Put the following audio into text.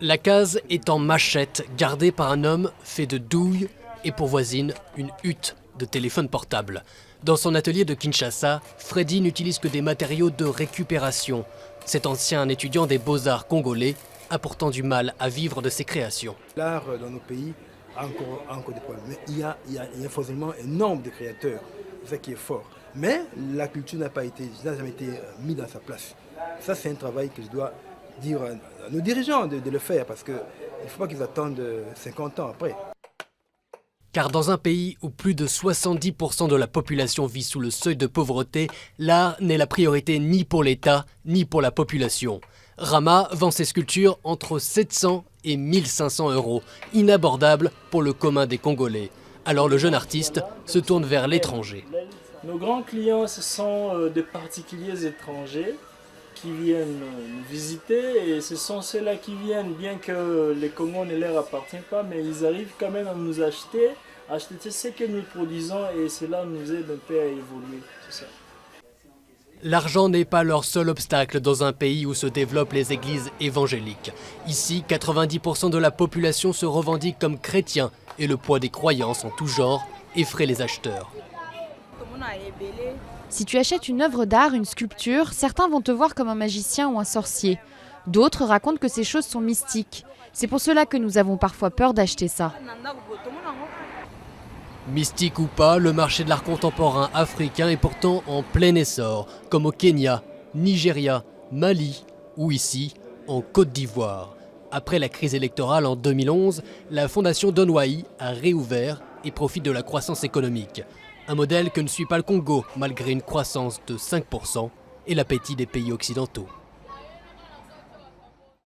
La case est en machette, gardée par un homme fait de douille et pour voisine une hutte de téléphone portable. Dans son atelier de Kinshasa, Freddy n'utilise que des matériaux de récupération. Cet ancien étudiant des beaux-arts congolais a pourtant du mal à vivre de ses créations. L'art dans nos pays a encore des problèmes. Mais il y a un foisonnement énorme de créateurs. C'est ça qui est fort. Mais la culture n'a jamais été mise dans sa place. Ça, c'est un travail que je dois dire à nos dirigeants de le faire parce qu'il ne faut pas qu'ils attendent 50 ans après. Car dans un pays où plus de 70% de la population vit sous le seuil de pauvreté, l'art n'est la priorité ni pour l'État, ni pour la population. Rama vend ses sculptures entre 700 et 1500 euros, inabordable pour le commun des Congolais. Alors le jeune artiste se tourne vers l'étranger. Nos grands clients, ce sont des particuliers étrangers qui viennent nous visiter et ce sont ceux-là qui viennent, bien que les Congos ne leur appartiennent pas, mais ils arrivent quand même à nous acheter ce que nous produisons et cela nous aide un peu à évoluer. C'est ça. L'argent n'est pas leur seul obstacle dans un pays où se développent les églises évangéliques. Ici, 90% de la population se revendique comme chrétien et le poids des croyances en tout genre effraie les acheteurs. Si tu achètes une œuvre d'art, une sculpture, certains vont te voir comme un magicien ou un sorcier. D'autres racontent que ces choses sont mystiques. C'est pour cela que nous avons parfois peur d'acheter ça. Mystique ou pas, le marché de l'art contemporain africain est pourtant en plein essor, comme au Kenya, Nigeria, Mali ou ici, en Côte d'Ivoire. Après la crise électorale en 2011, la fondation Donwai a réouvert et profite de la croissance économique. Un modèle que ne suit pas le Congo, malgré une croissance de 5% et l'appétit des pays occidentaux.